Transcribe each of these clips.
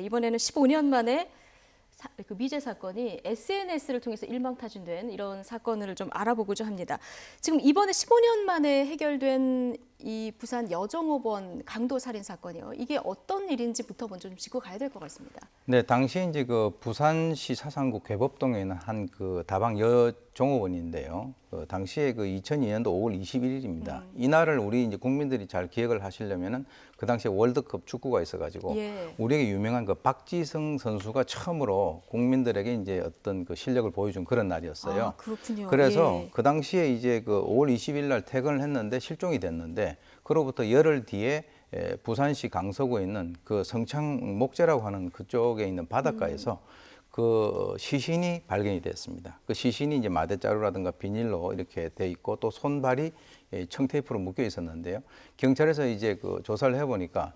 이번에는 15년 만에 그 미제 사건이 SNS를 통해서 일망타진된 이런 사건을 좀 알아보고자 합니다. 지금 이번에 15년 만에 해결된 이 부산 여정업원 강도 살인 사건이요. 이게 어떤 일인지부터 먼저 좀 짚고 가야 될 것 같습니다. 네, 당시 이제 그 부산시 사상구 괴법동에 있는 한 그 다방 여종업원인데요. 그 당시에 그 2002년도 5월 21일입니다. 이날을 우리 이제 국민들이 잘 기억을 하시려면은 그 당시에 월드컵 축구가 있어가지고 우리에게 유명한 그 박지성 선수가 처음으로 국민들에게 이제 어떤 그 실력을 보여준 그런 날이었어요. 아, 그렇군요. 그래서 그 당시에 이제 그 5월 20일 날 퇴근을 했는데 실종이 됐는데 그로부터 열흘 뒤에 부산시 강서구에 있는 그 성창 목재라고 하는 그쪽에 있는 바닷가에서 그 시신이 발견이 됐습니다. 그 시신이 이제 마대자루라든가 비닐로 이렇게 돼 있고 또 손발이 청테이프로 묶여 있었는데요. 경찰에서 이제 그 조사를 해보니까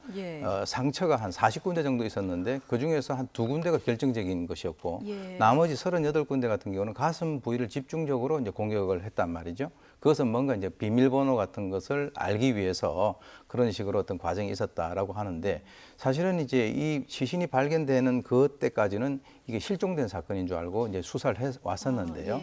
상처가 한 40군데 정도 있었는데 그 중에서 한 2군데가 결정적인 것이었고 나머지 38군데 같은 경우는 가슴 부위를 집중적으로 이제 공격을 했단 말이죠. 그것은 뭔가 이제 비밀번호 같은 것을 알기 위해서 그런 식으로 어떤 과정이 있었다라고 하는데 사실은 이제 이 시신이 발견되는 그때까지는 이게 실종된 사건인 줄 알고 이제 수사를 해 왔었는데요.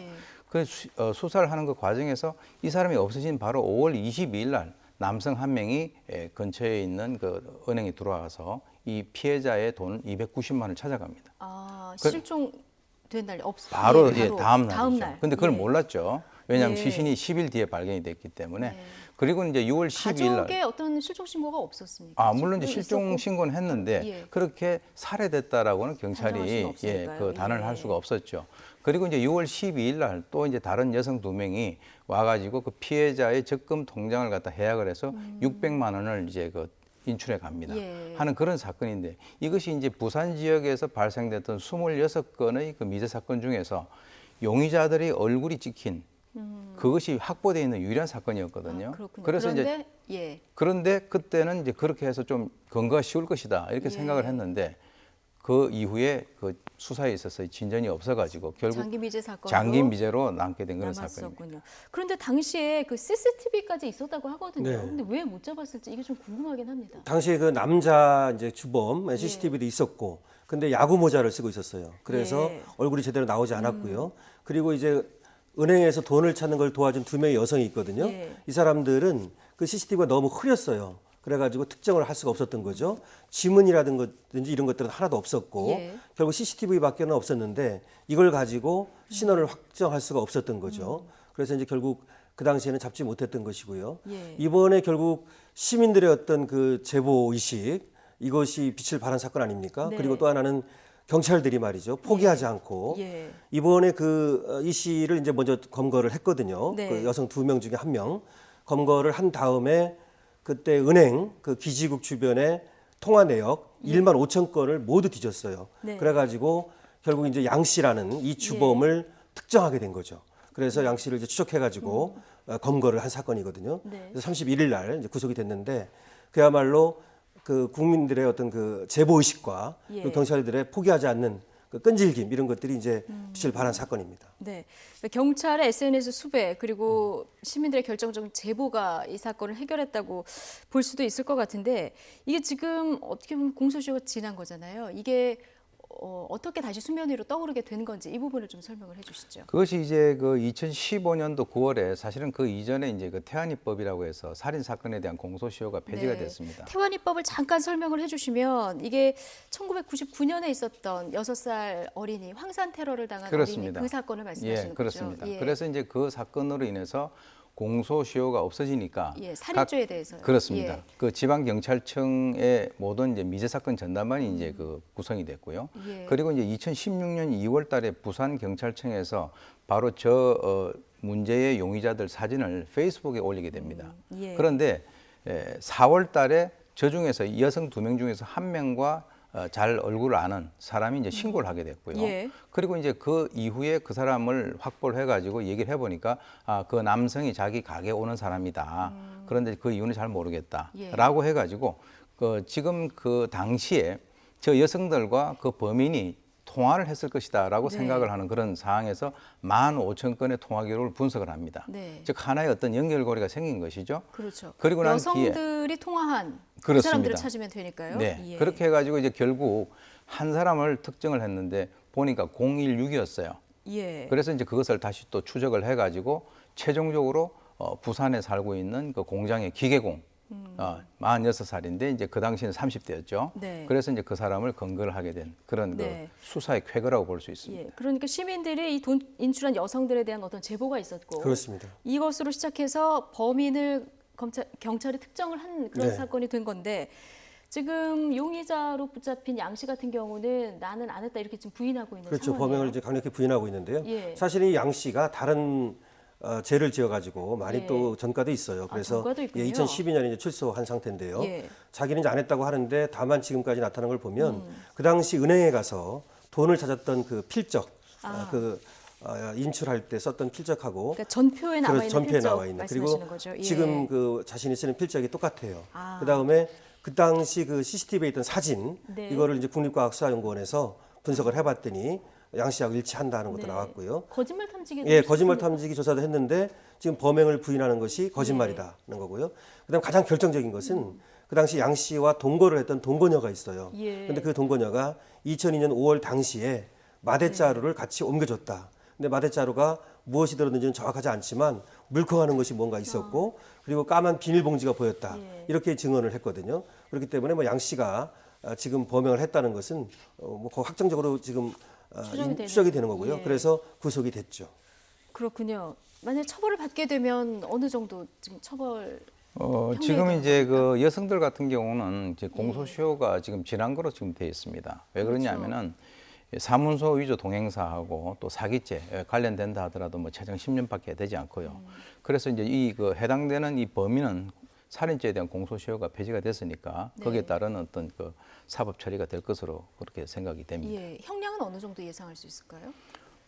그래서 수사를 하는 그 과정에서 이 사람이 없어진 바로 5월 22일 날 남성 한 명이 근처에 있는 그 은행에 들어와서 이 피해자의 돈 290만 원을 찾아갑니다. 아, 실종된 날이 없어요. 바로 다음 날이죠. 다음 날. 근데 그걸 몰랐죠. 왜냐하면 시신이 10일 뒤에 발견이 됐기 때문에. 그리고 이제 6월 12일 날 가족에 어떤 실종 신고가 없었습니까? 물론 이제 실종 신고는 했는데 그렇게 살해됐다라고는 경찰이 그 단언을 할 수가 없었죠. 그리고 이제 6월 12일 날 또 이제 다른 여성 2명이 와가지고 그 피해자의 적금 통장을 갖다 해약을 해서 600만 원을 이제 그 인출해 갑니다. 하는 그런 사건인데 이것이 이제 부산 지역에서 발생됐던 26건의 그 미제 사건 중에서 용의자들의 얼굴이 찍힌 그것이 확보되어 있는 유일한 사건이었거든요. 그래서 그런데 그때는 이제 그렇게 해서 좀 근거가 쉬울 것이다 이렇게 생각을 했는데 그 이후에 그 수사에 있어서 진전이 없어가지고 결국 장기 미제로 남게 된 그런 사건입니다. 그런데 당시에 그 CCTV까지 있었다고 하거든요. 근데 왜 못 잡았을지 이게 좀 궁금하긴 합니다. 당시에 그 남자 이제 주범 CCTV도 있었고, 근데 야구 모자를 쓰고 있었어요. 그래서 얼굴이 제대로 나오지 않았고요. 그리고 이제 은행에서 돈을 찾는 걸 도와준 2명의 여성이 있거든요. 이 사람들은 그 CCTV가 너무 흐렸어요. 그래가지고 특정을 할 수가 없었던 거죠. 지문이라든지 이런 것들은 하나도 없었고 결국 CCTV밖에는 없었는데 이걸 가지고 신원을 확정할 수가 없었던 거죠. 그래서 이제 결국 그 당시에는 잡지 못했던 것이고요. 이번에 결국 시민들의 어떤 그 제보 의식 이것이 빛을 발한 사건 아닙니까? 그리고 또 하나는 경찰들이 말이죠 포기하지 않고 이번에 그 이 씨를 이제 먼저 검거를 했거든요. 그 여성 2명 중에 1명 검거를 한 다음에 그때 은행 그 기지국 주변에 통화 내역 1만 5천 건을 모두 뒤졌어요. 그래가지고 결국 이제 양 씨라는 이 주범을 특정하게 된 거죠. 그래서 양 씨를 이제 추적해가지고 검거를 한 사건이거든요. 그래서 31일 날 이제 구속이 됐는데 그야말로 그 국민들의 어떤 그 제보 의식과 그 경찰들의 포기하지 않는 그 끈질김 이런 것들이 이제 빛을 발한 사건입니다. 경찰의 SNS 수배 그리고 시민들의 결정적인 제보가 이 사건을 해결했다고 볼 수도 있을 것 같은데 이게 지금 어떻게 보면 공소시효가 지난 거잖아요. 이게 어떻게 다시 수면 위로 떠오르게 된 건지 이 부분을 좀 설명을 해주시죠. 그것이 이제 그 2015년도 9월에 사실은 그 이전에 이제 그 태안이법이라고 해서 살인 사건에 대한 공소시효가 폐지가 됐습니다. 태안이법을 잠깐 설명을 해주시면 이게 1999년에 있었던 6살 어린이 황산 테러를 당한 어린이 그 사건을 말씀하시는 거죠. 그렇습니다. 그래서 이제 그 사건으로 인해서 공소시효가 없어지니까 살인죄에 대해서요. 그렇습니다. 그 지방경찰청의 모든 이제 미제 사건 전담반이 이제 그 구성이 됐고요. 그리고 이제 2016년 2월달에 부산경찰청에서 바로 문제의 용의자들 사진을 페이스북에 올리게 됩니다. 그런데 4월달에 저 중에서 여성 2명 중에서 1명과 잘 얼굴을 아는 사람이 이제 신고를 하게 됐고요. 그리고 이제 그 이후에 그 사람을 확보를 해가지고 얘기를 해보니까 그 남성이 자기 가게에 오는 사람이다. 그런데 그 이유는 잘 모르겠다라고 해가지고 지금 그 당시에 저 여성들과 그 범인이 통화를 했을 것이다라고 생각을 하는 그런 상황에서 15,000건의 통화 기록을 분석을 합니다. 즉 하나의 어떤 연결고리가 생긴 것이죠. 그리고 난 뒤에 여성들이 통화한 그 사람들을 찾으면 되니까요. 그렇게 해가지고 이제 결국 한 사람을 특정을 했는데 보니까 016이었어요. 예. 그래서 이제 그것을 다시 또 추적을 해가지고 최종적으로 부산에 살고 있는 그 공장의 기계공 46살인데 이제 그 당시에는 30대였죠. 네. 그래서 이제 그 사람을 근거를 하게 된 그런 네. 그 수사의 쾌거라고 볼 수 있습니다. 예. 그러니까 시민들이 이 돈 인출한 여성들에 대한 어떤 제보가 있었고 그렇습니다. 이것으로 시작해서 범인을 경찰이 특정을 한 그런 네. 사건이 된 건데 지금 용의자로 붙잡힌 양 씨 같은 경우는 나는 안 했다 이렇게 지금 부인하고 있는 그렇죠. 상황이에요. 범행을 이제 강력히 부인하고 있는데요. 예. 사실 이 양 씨가 다른 죄를 지어가지고 많이 예. 또 전과도 있어요. 그래서 전과도 있군요. 2012년에 이제 출소한 상태인데요. 예. 자기는 이제 안 했다고 하는데 다만 지금까지 나타난 걸 보면 그 당시 은행에 가서 돈을 찾았던 그 필적, 인출할 때 썼던 필적하고 그러니까 전표에 나와 있는 전표에 필적 나와 있는 말씀하시는 그리고 거죠. 예. 지금 그 자신이 쓰는 필적이 똑같아요. 아. 그 다음에 그 당시 그 CCTV에 있던 사진 네. 이거를 이제 국립과학수사연구원에서 분석을 해봤더니 양 씨하고 일치한다는 것도 네. 나왔고요. 거짓말 탐지기 예, 거짓말 탐지기 조사도 했는데 지금 범행을 부인하는 것이 거짓말이라는 거고요. 그다음 가장 결정적인 것은 그 당시 양 씨와 동거를 했던 동거녀가 있어요. 예. 그런데 그 동거녀가 2002년 5월 당시에 마대자루를 같이 옮겨줬다. 근데 마대자루가 무엇이 들었는지는 정확하지 않지만 물컹하는 것이 뭔가 있었고 그리고 까만 비닐봉지가 보였다. 예. 이렇게 증언을 했거든요. 그렇기 때문에 뭐 양 씨가 지금 범행을 했다는 것은 뭐 거의 확정적으로 지금 추적이 되는 거고요. 예. 그래서 구속이 됐죠. 그렇군요. 만약 처벌을 받게 되면 어느 정도 지금 처벌 지금 형량이 이제 되는 그 여성들 같은 경우는 이제 공소시효가 지금 지난 거로 지금 돼 있습니다. 왜 그렇죠. 그러냐면은 사문서 위조 동행사하고 또 사기죄 관련된다 하더라도 뭐 최장 10년밖에 되지 않고요. 그래서 이제 이 그 해당되는 이 범인은 살인죄에 대한 공소시효가 폐지가 됐으니까 네. 거기에 따른 어떤 그 사법 처리가 될 것으로 그렇게 생각이 됩니다. 예, 형량은 어느 정도 예상할 수 있을까요?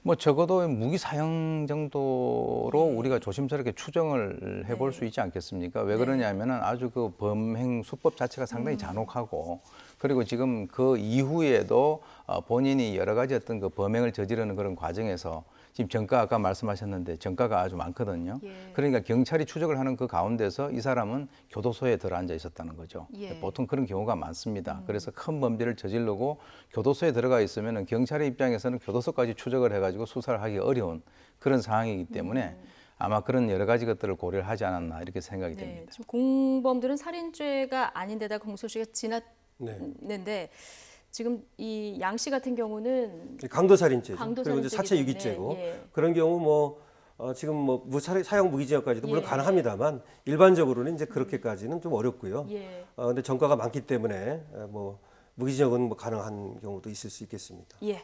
뭐 적어도 무기 사형 정도로 네. 우리가 조심스럽게 추정을 해볼 네. 수 있지 않겠습니까? 왜 네. 그러냐면은 아주 그 범행 수법 자체가 상당히 잔혹하고 그리고 지금 그 이후에도 본인이 여러 가지 어떤 그 범행을 저지르는 그런 과정에서 지금 전과 아까 말씀하셨는데 전과가 아주 많거든요. 예. 그러니까 경찰이 추적을 하는 그 가운데서 이 사람은 교도소에 들어앉아 있었다는 거죠. 예. 보통 그런 경우가 많습니다. 그래서 큰 범죄를 저지르고 교도소에 들어가 있으면 경찰의 입장에서는 교도소까지 추적을 해가지고 수사를 하기 어려운 그런 상황이기 때문에 아마 그런 여러 가지 것들을 고려를 하지 않았나 이렇게 생각이 네, 됩니다. 지금 공범들은 살인죄가 아닌데다 공소시효가 지났는데 지금 이 양 씨 같은 경우는 강도살인죄죠. 강도살인죄이기 그리고 이제 사체 유기죄고 때문에, 예. 그런 경우 뭐 지금 뭐 사형 무기징역까지도 물론 예. 가능합니다만 일반적으로는 이제 그렇게까지는 좀 어렵고요. 예. 근데 전과가 많기 때문에 뭐 무기징역은 뭐 가능한 경우도 있을 수 있겠습니다. 예.